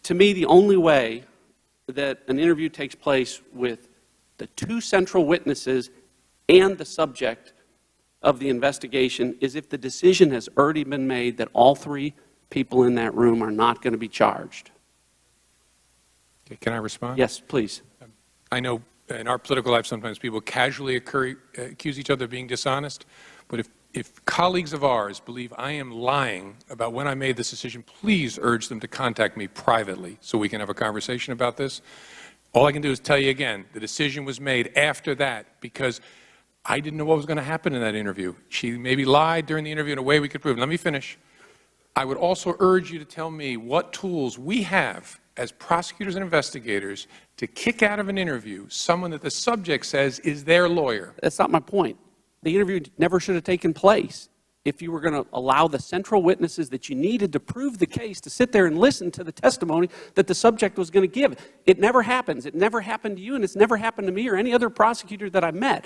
To me, the only way that an interview takes place with the two central witnesses and the subject of the investigation is if the decision has already been made that all three people in that room are not going to be charged. Okay, can I respond? Yes, please. I know in our political life sometimes people casually accuse each other of being dishonest, but if colleagues of ours believe I am lying about when I made this decision, please urge them to contact me privately so we can have a conversation about this. All I can do is tell you again, the decision was made after that because I didn't know what was going to happen in that interview. She maybe lied during the interview in a way we could prove. Let me finish. I would also urge you to tell me what tools we have as prosecutors and investigators to kick out of an interview someone that the subject says is their lawyer. That's not my point. The interview never should have taken place if you were going to allow the central witnesses that you needed to prove the case to sit there and listen to the testimony that the subject was going to give. It never happens. It never happened to you, and it's never happened to me or any other prosecutor that I met.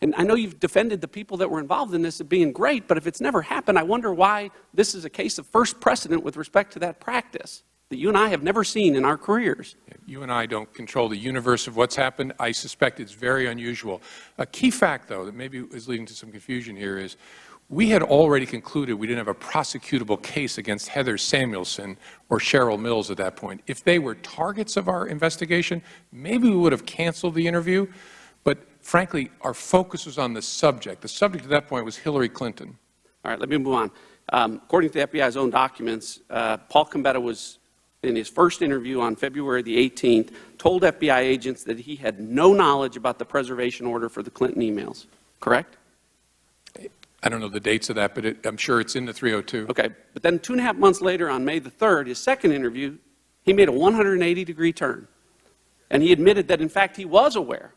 And I know you've defended the people that were involved in this as being great, but if it's never happened, I wonder why this is a case of first precedent with respect to that practice that you and I have never seen in our careers. You and I don't control the universe of what's happened. I suspect it's very unusual. A key fact, though, that maybe is leading to some confusion here is we had already concluded we didn't have a prosecutable case against Heather Samuelson or Cheryl Mills at that point. If they were targets of our investigation, maybe we would have canceled the interview. But frankly, our focus was on the subject. The subject at that point was Hillary Clinton. All right, let me move on. According to the FBI's own documents, Paul Gambetta was, in his first interview on February the 18th, told FBI agents that he had no knowledge about the preservation order for the Clinton emails. Correct? I don't know the dates of that, but I'm sure it's in the 302. Okay, but then 2.5 months later, on May the 3rd, his second interview, he made a 180-degree turn. And he admitted that, in fact, he was aware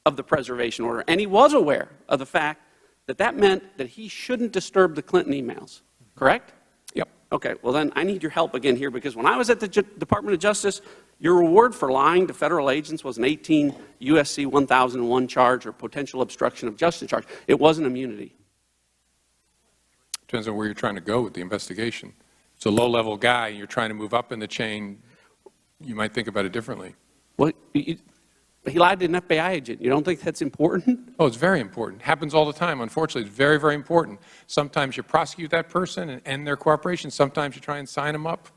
of the preservation order, and he was aware of the fact that that meant that he shouldn't disturb the Clinton emails. Correct? Yep. Okay, well then I need your help again here, because when I was at the Department of Justice, your reward for lying to federal agents was an 18 U.S.C. 1001 charge or potential obstruction of justice charge. It wasn't immunity. Depends on where you're trying to go with the investigation. If it's a low-level guy and you're trying to move up in the chain, you might think about it differently. Well, he lied to an FBI agent. You don't think that's important? Oh, it's very important. Happens all the time. Unfortunately, it's very, very important. Sometimes you prosecute that person and end their cooperation. Sometimes you try and sign them up.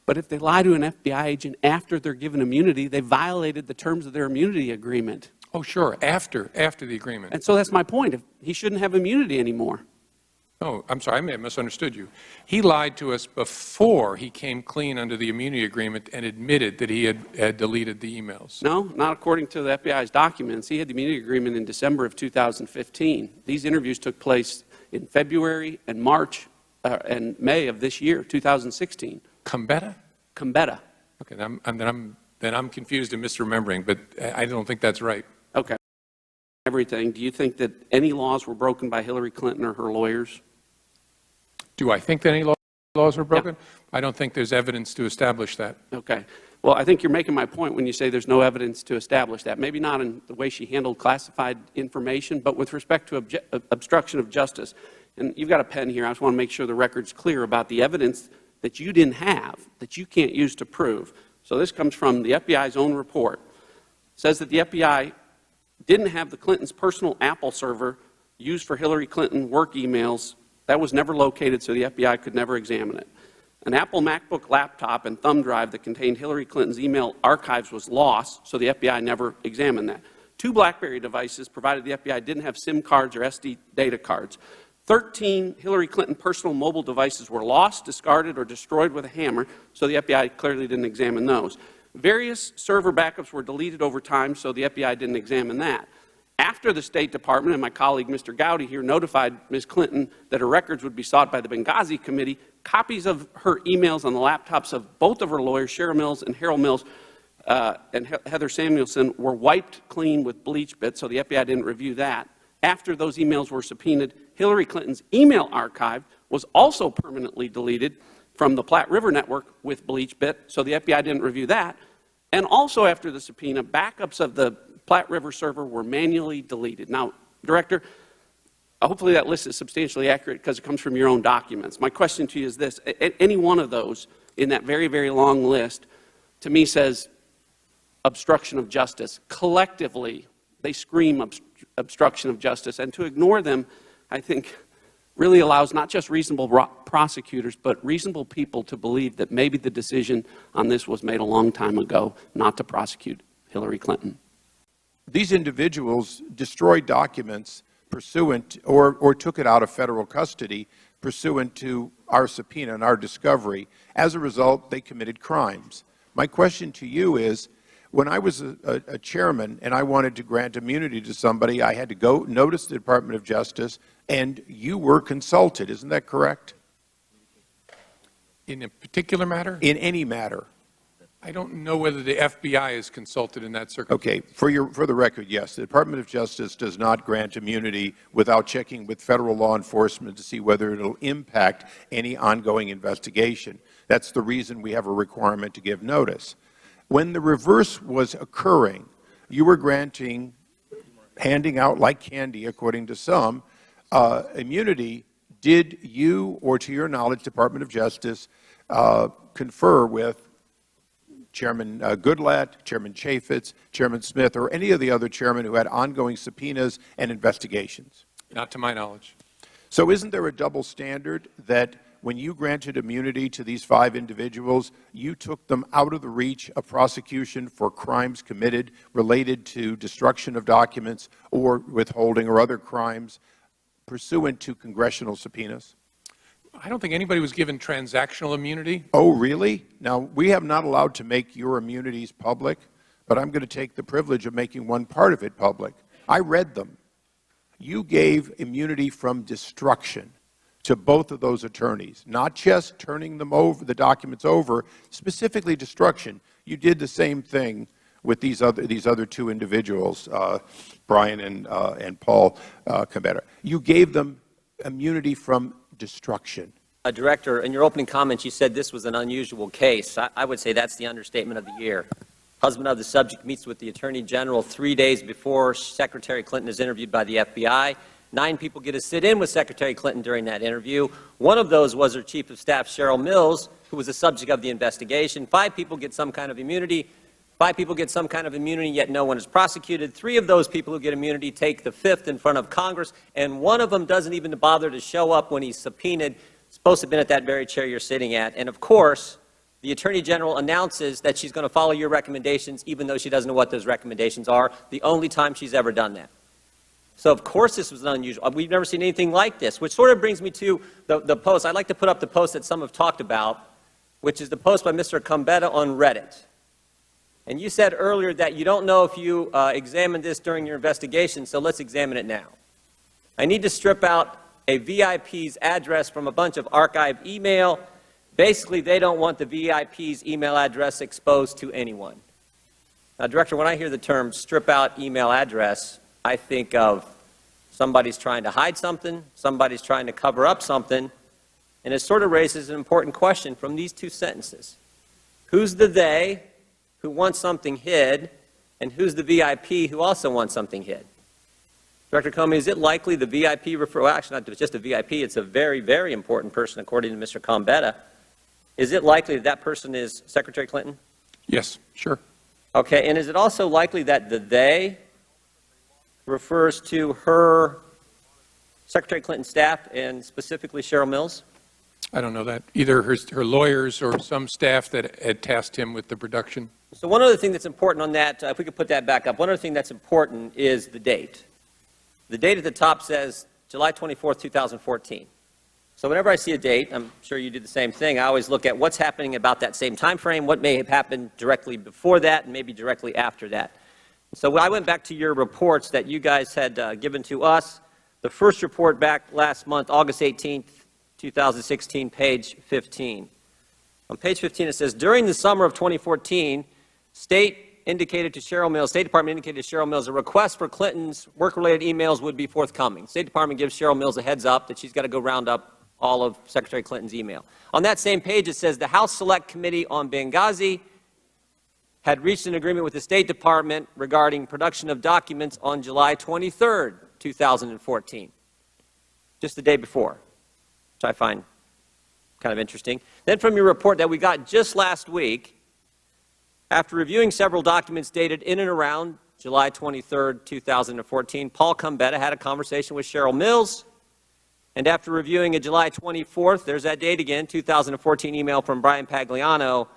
But if they lie to an FBI agent after they're given immunity, they violated the terms of their immunity agreement. Oh, sure, after the agreement. And so that's my point. He shouldn't have immunity anymore. Oh, I'm sorry, I may have misunderstood you. He lied to us before he came clean under the immunity agreement and admitted that he had deleted the emails. No, not according to the FBI's documents. He had the immunity agreement in December of 2015. These interviews took place in February and March and May of this year, 2016. Gambetta? Gambetta. Okay, then I'm confused and misremembering, but I don't think that's right. Okay. Everything. Do you think that any laws were broken by Hillary Clinton or her lawyers? Do I think that any laws were broken? Yeah. I don't think there's evidence to establish that. Okay. Well, I think you're making my point when you say there's no evidence to establish that. Maybe not in the way she handled classified information, but with respect to obstruction of justice. And you've got a pen here. I just want to make sure the record's clear about the evidence that you didn't have, that you can't use to prove. So this comes from the FBI's own report. It says that the FBI didn't have the Clintons' personal Apple server used for Hillary Clinton work emails. That was never located, so the FBI could never examine it. An Apple MacBook laptop and thumb drive that contained Hillary Clinton's email archives was lost, so the FBI never examined that. 2 BlackBerry devices, provided the FBI didn't have SIM cards or SD data cards. 13 Hillary Clinton personal mobile devices were lost, discarded, or destroyed with a hammer, so the FBI clearly didn't examine those. Various server backups were deleted over time, so the FBI didn't examine that. After the State Department and my colleague, Mr. Gowdy, here notified Ms. Clinton that her records would be sought by the Benghazi Committee, copies of her emails on the laptops of both of her lawyers, Cheryl Mills and Harold Mills, and Heather Samuelson, were wiped clean with bleach bits, so the FBI didn't review that. After those emails were subpoenaed, Hillary Clinton's email archive was also permanently deleted from the Platte River Network with bleach bit, so the FBI didn't review that. And also after the subpoena, backups of the Platte River server were manually deleted. Now, Director, hopefully that list is substantially accurate because it comes from your own documents. My question to you is this: any one of those in that very, very long list to me says obstruction of justice. Collectively, they scream obstruction of justice, and to ignore them, I think, really allows not just reasonable prosecutors, but reasonable people to believe that maybe the decision on this was made a long time ago not to prosecute Hillary Clinton. These individuals destroyed documents pursuant, or took it out of federal custody pursuant to our subpoena and our discovery. As a result, they committed crimes. My question to you is, when I was a chairman and I wanted to grant immunity to somebody, I had to go notice the Department of Justice, and you were consulted. Isn't that correct? In a particular matter? In any matter. I don't know whether the FBI is consulted in that circumstance. Okay. For the record, yes. The Department of Justice does not grant immunity without checking with federal law enforcement to see whether it will impact any ongoing investigation. That's the reason we have a requirement to give notice. When the reverse was occurring, you were granting, handing out like candy, according to some, immunity. Did you, or to your knowledge, Department of Justice, confer with Chairman Goodlatte, Chairman Chaffetz, Chairman Smith, or any of the other chairmen who had ongoing subpoenas and investigations? Not to my knowledge. So isn't there a double standard that when you granted immunity to these 5 individuals, you took them out of the reach of prosecution for crimes committed related to destruction of documents or withholding or other crimes pursuant to congressional subpoenas? I don't think anybody was given transactional immunity. Oh, really? Now, we have not allowed to make your immunities public, but I'm going to take the privilege of making one part of it public. I read them. You gave immunity from destruction to both of those attorneys, not just turning them over, the documents over, specifically destruction. You did the same thing with these other 2 individuals, Brian and Paul Cabetta. You gave them immunity from destruction. Director, in your opening comments, you said this was an unusual case. I would say that's the understatement of the year. Husband of the subject meets with the Attorney General 3 days before Secretary Clinton is interviewed by the FBI. 9 people get to sit in with Secretary Clinton during that interview. One of those was her Chief of Staff, Cheryl Mills, who was the subject of the investigation. 5 people get some kind of immunity. 5 people get some kind of immunity, yet no one is prosecuted. 3 of those people who get immunity take the 5th in front of Congress, and one of them doesn't even bother to show up when he's subpoenaed. Supposed to have been at that very chair you're sitting at. And of course, the Attorney General announces that she's going to follow your recommendations, even though she doesn't know what those recommendations are, the only time she's ever done that. So of course this was unusual. We've never seen anything like this, which sort of brings me to the post. I'd like to put up the post that some have talked about, which is the post by Mr. Gowdy on Reddit. And you said earlier that you don't know if you examined this during your investigation, so let's examine it now. I need to strip out a VIP's address from a bunch of archived email. Basically, they don't want the VIP's email address exposed to anyone. Now, Director, when I hear the term strip out email address, I think of somebody's trying to hide something, somebody's trying to cover up something, and it sort of raises an important question from these 2 sentences. Who's the they who wants something hid, and who's the VIP who also wants something hid? Director Comey, is it likely the VIP well, actually not just a VIP, it's a very, very important person according to Mr. Gowdy. Is it likely that that person is Secretary Clinton? Yes, sure. Okay, and is it also likely that the they refers to her Secretary Clinton's staff and specifically Cheryl Mills? I don't know that. Either her lawyers or some staff that had tasked him with the production. So one other thing that's important on that, if we could put that back up, one other thing that's important is the date. The date at the top says July 24th, 2014. So whenever I see a date, I'm sure you do the same thing, I always look at what's happening about that same time frame, what may have happened directly before that, and maybe directly after that. So I went back to your reports that you guys had given to us. The first report back last month, August 18th, 2016, page 15. On page 15 it says, during the summer of 2014, State Department indicated to Cheryl Mills a request for Clinton's work-related emails would be forthcoming. State Department gives Cheryl Mills a heads up that she's got to go round up all of Secretary Clinton's email. On that same page it says the House Select Committee on Benghazi had reached an agreement with the State Department regarding production of documents on July 23rd, 2014, just the day before, which I find kind of interesting. Then from your report that we got just last week, After reviewing several documents dated in and around July 23, 2014, Paul Combetta had a conversation with Cheryl Mills. And after reviewing a July 24th, there's that date again, 2014 email from Brian Pagliano,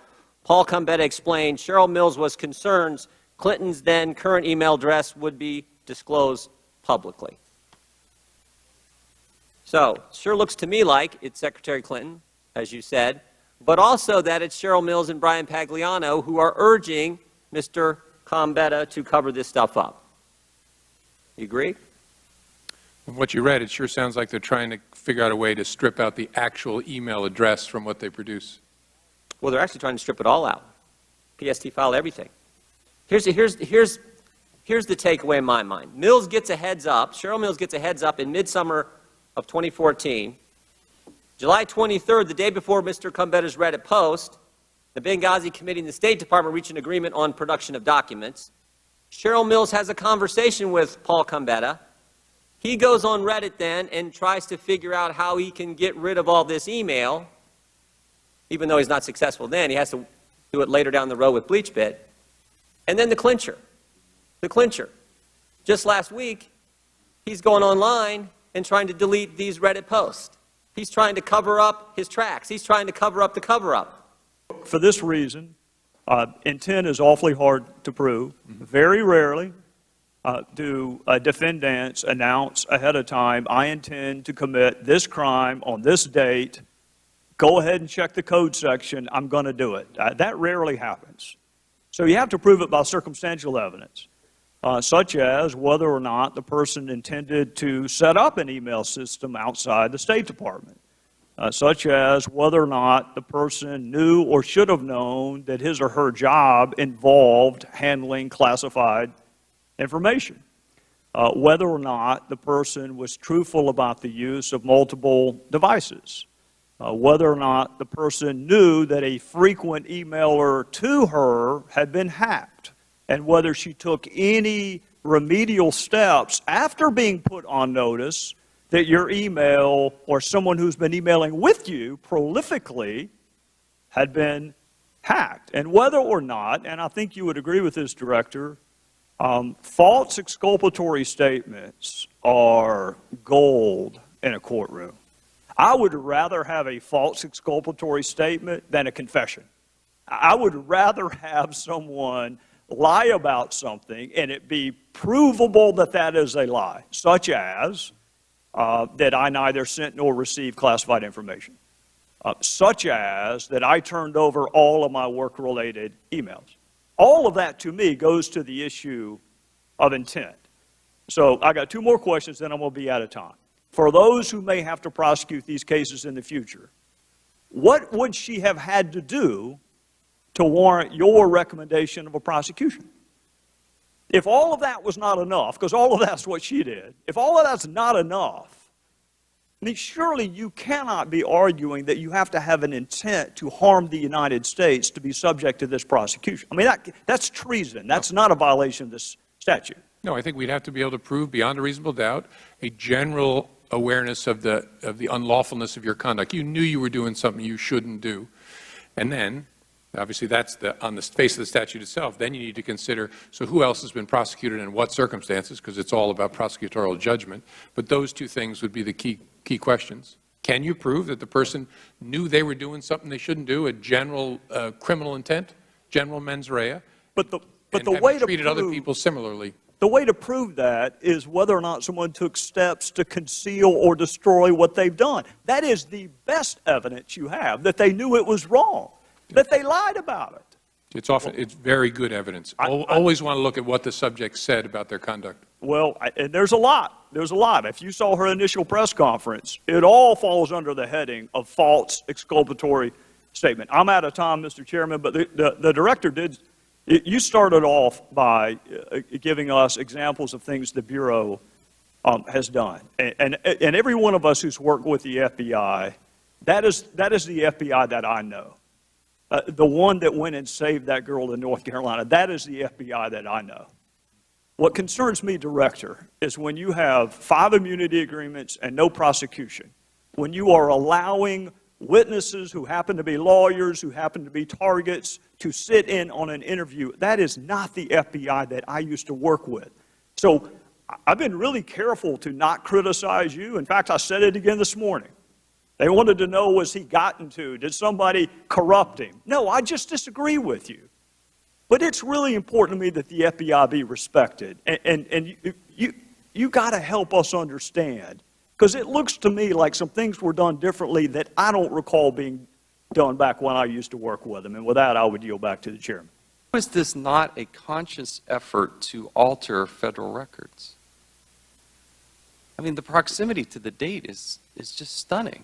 Paul Combetta explained Cheryl Mills was concerned Clinton's then current email address would be disclosed publicly. So, sure looks to me like it's Secretary Clinton, as you said, but also that it's Cheryl Mills and Brian Pagliano who are urging Mr. Combetta to cover this stuff up. You agree? From what you read, it sure sounds like they're trying to figure out a way to strip out the actual email address from what they produce. Well, they're actually trying to strip it all out. PST file, everything. Here's the takeaway in my mind. Mills gets a heads up, Cheryl Mills gets a heads up in midsummer of 2014. July 23rd, the day before Mr. Combetta's Reddit post, the Benghazi Committee and the State Department reach an agreement on production of documents. Cheryl Mills has a conversation with Paul Combetta. He goes on Reddit then and tries to figure out how he can get rid of all this email. Even though he's not successful then, he has to do it later down the road with BleachBit. And then the clincher. The clincher. Just last week, he's going online and trying to delete these Reddit posts. He's trying to cover up his tracks. He's trying to cover up the cover-up. For this reason, intent is awfully hard to prove. Very rarely do defendants announce ahead of time, I intend to commit this crime on this date. Go ahead and check the code section. I'm going to do it. That rarely happens. So you have to prove it by circumstantial evidence, such as whether or not the person intended to set up an email system outside the State Department, such as whether or not the person knew or should have known that his or her job involved handling classified information, whether or not the person was truthful about the use of multiple devices, whether or not the person knew that a frequent emailer to her had been hacked, and whether she took any remedial steps after being put on notice that your email or someone who's been emailing with you prolifically had been hacked. And whether or not, and I think you would agree with this, Director, false exculpatory statements are gold in a courtroom. I would rather have a false exculpatory statement than a confession. I would rather have someone lie about something and it be provable that that is a lie, such as that I neither sent nor received classified information, such as that I turned over all of my work-related emails. All of that, to me, goes to the issue of intent. So I got two more questions, then I'm going to be out of time. For those who may have to prosecute these cases in the future, what would she have had to do to warrant your recommendation of a prosecution? If all of that was not enough, because all of that's what she did, if all of that's not enough, I mean, surely you cannot be arguing that you have to have an intent to harm the United States to be subject to this prosecution. I mean, that's treason. That's not a violation of this statute. No, I think we'd have to be able to prove beyond a reasonable doubt a general awareness of the unlawfulness of your conduct. You knew you were doing something you shouldn't do. And then, obviously that's on the face of the statute itself, then you need to consider, so who else has been prosecuted and what circumstances, because it's all about prosecutorial judgment. But those two things would be the key questions. Can you prove that the person knew they were doing something they shouldn't do, a general criminal intent, general mens rea, But the way to treated other people similarly? The way to prove that is whether or not someone took steps to conceal or destroy what they've done. That is the best evidence you have, that they knew it was wrong, that they lied about it. It's very good evidence. Always want to look at what the subject said about their conduct. Well, and there's a lot. There's a lot. If you saw her initial press conference, it all falls under the heading of false exculpatory statement. I'm out of time, Mr. Chairman, but the director did. You started off by giving us examples of things the Bureau has done. And every one of us who's worked with the FBI, that is the FBI that I know. The one that went and saved that girl in North Carolina, that is the FBI that I know. What concerns me, Director, is when you have 5 immunity agreements and no prosecution, when you are allowing witnesses who happen to be lawyers, who happen to be targets, to sit in on an interview. That is not the FBI that I used to work with. So I've been really careful to not criticize you. In fact, I said it again this morning. They wanted to know, was he gotten to? Did somebody corrupt him? No, I just disagree with you. But it's really important to me that the FBI be respected. And you got to help us understand. Because it looks to me like some things were done differently that I don't recall being done back when I used to work with them. And with that, I would yield back to the chairman. Was this not a conscious effort to alter federal records? I mean, the proximity to the date is just stunning.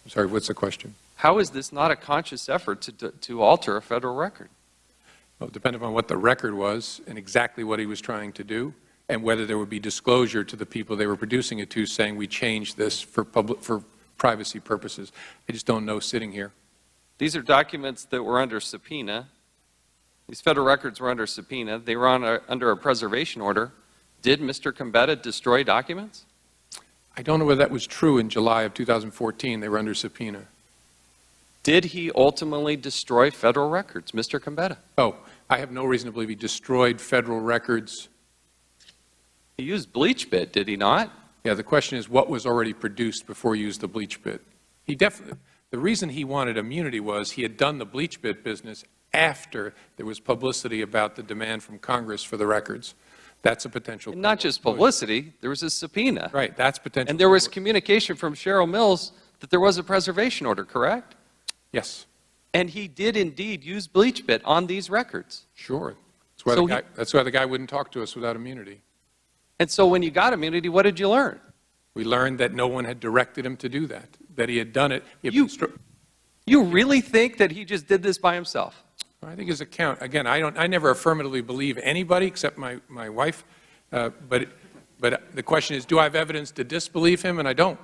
I'm sorry, what's the question? How is this not a conscious effort to alter a federal record? Well, it depended on what the record was and exactly what he was trying to do, and whether there would be disclosure to the people they were producing it to, saying we changed this for privacy purposes. I just don't know sitting here. These are documents that were under subpoena. These federal records were under subpoena. They were under a preservation order. Did Mr. Gambetta destroy documents? I don't know whether that was true in July of 2014. They were under subpoena. Did he ultimately destroy federal records, Mr. Gambetta? Oh, I have no reason to believe he destroyed federal records. He used bleach bit, did he not? Yeah, the question is what was already produced before he used the bleach bit. He definitely, the reason he wanted immunity was he had done the bleach bit business after there was publicity about the demand from Congress for the records. That's a potential. And not just publicity, there was a subpoena. Right, that's potential. And there was communication from Cheryl Mills that there was a preservation order, correct? Yes. And he did indeed use bleach bit on these records. Sure. That's why the guy wouldn't talk to us without immunity. And so when you got immunity, what did you learn? We learned that no one had directed him to do that he had done it. You really think that he just did this by himself? I think his account, again, I never affirmatively believe anybody except my wife, but the question is, do I have evidence to disbelieve him? And I don't.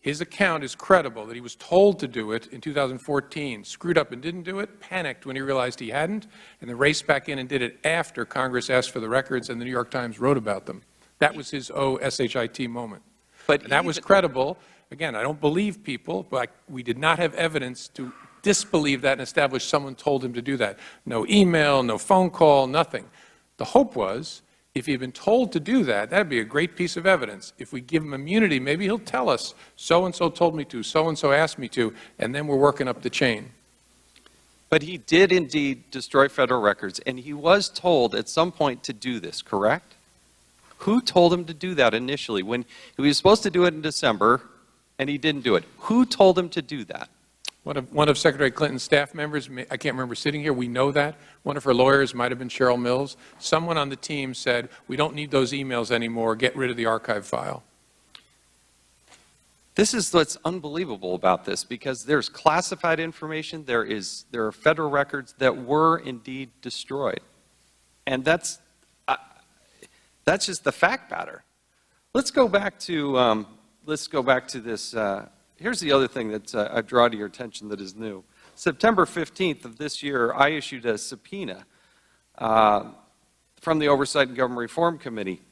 His account is credible, that he was told to do it in 2014, screwed up and didn't do it, panicked when he realized he hadn't, and then raced back in and did it after Congress asked for the records and the New York Times wrote about them. That was his SHIT moment. And that was credible. Again, I don't believe people, but we did not have evidence to disbelieve that and establish someone told him to do that. No email, no phone call, nothing. The hope was, if he had been told to do that, that'd be a great piece of evidence. If we give him immunity, maybe he'll tell us, so-and-so told me to, so-and-so asked me to, and then we're working up the chain. But he did indeed destroy federal records, and he was told at some point to do this, correct? Who told him to do that initially? When he was supposed to do it in December, and he didn't do it. Who told him to do that? One of Secretary Clinton's staff members, I can't remember sitting here, we know that. One of her lawyers might have been Cheryl Mills. Someone on the team said, we don't need those emails anymore, get rid of the archive file. This is what's unbelievable about this, because there's classified information, there are federal records that were indeed destroyed. And that's just the fact pattern. Let's go back to this. Here's the other thing that I draw to your attention that is new. September 15th of this year, I issued a subpoena from the Oversight and Government Reform Committee.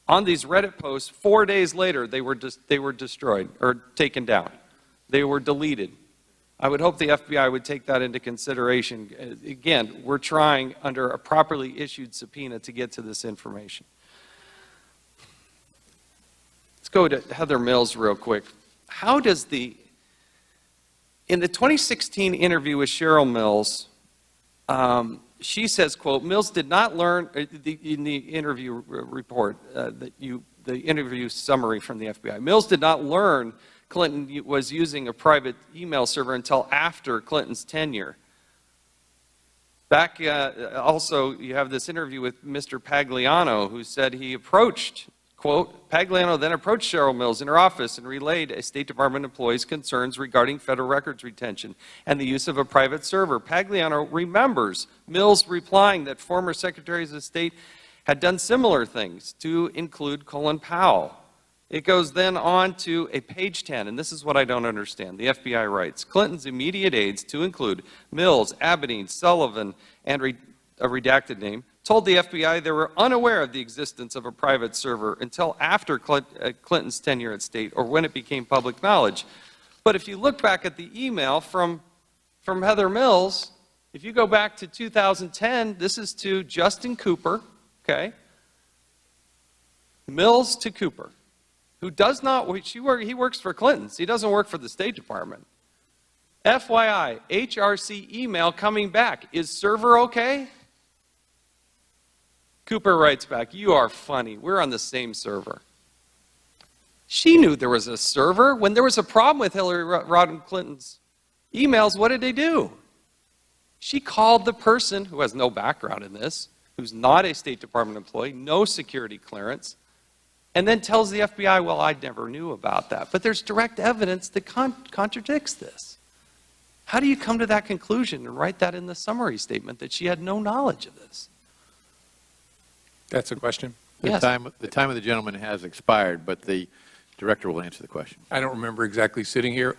On these Reddit posts, 4 days later, they were destroyed or taken down. They were deleted. I would hope the FBI would take that into consideration. Again, we're trying under a properly issued subpoena to get to this information. Let's go to Heather Mills real quick. How does in the 2016 interview with Cheryl Mills, she says, quote, Mills did not learn, in the interview report, the interview summary from the FBI, Mills did not learn Clinton was using a private email server until after Clinton's tenure. Back, also, you have this interview with Mr. Pagliano, who said he approached, quote, Pagliano then approached Cheryl Mills in her office and relayed a State Department employee's concerns regarding federal records retention and the use of a private server. Pagliano remembers Mills replying that former secretaries of state had done similar things, to include Colin Powell. It goes then on to a page 10, and this is what I don't understand. The FBI writes, Clinton's immediate aides, to include Mills, Aberdeen, Sullivan, and a redacted name, told the FBI they were unaware of the existence of a private server until after Clinton's tenure at State or when it became public knowledge. But if you look back at the email from Heather Mills, if you go back to 2010, this is to Justin Cooper, okay? Mills to Cooper, who does not, he works for Clinton's. He doesn't work for the State Department. FYI, HRC email coming back. Is server okay? Cooper writes back, you are funny. We're on the same server. She knew there was a server. When there was a problem with Hillary Rodham Clinton's emails, what did they do? She called the person who has no background in this, who's not a State Department employee, no security clearance, and then tells the FBI, well, I never knew about that. But there's direct evidence that contradicts this. How do you come to that conclusion and write that in the summary statement that she had no knowledge of this? That's a question? Yes. The time of the gentleman has expired, but the director will answer the question. I don't remember exactly sitting here.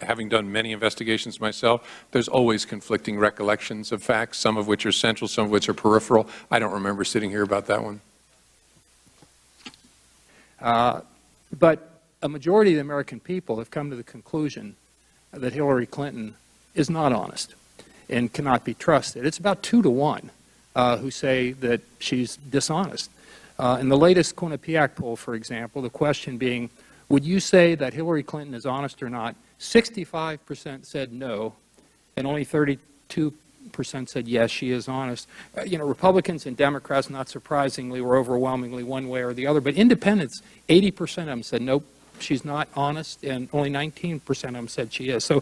Having done many investigations myself, there's always conflicting recollections of facts, some of which are central, some of which are peripheral. I don't remember sitting here about that one. But a majority of the American people have come to the conclusion that Hillary Clinton is not honest and cannot be trusted. It's about 2 to 1 who say that she's dishonest. In the latest Quinnipiac poll, for example, the question being, would you say that Hillary Clinton is honest or not? 65% said no, and only 32% said yes, she is honest. Republicans and Democrats, not surprisingly, were overwhelmingly one way or the other, but independents, 80% of them said nope, she's not honest, and only 19% of them said she is. So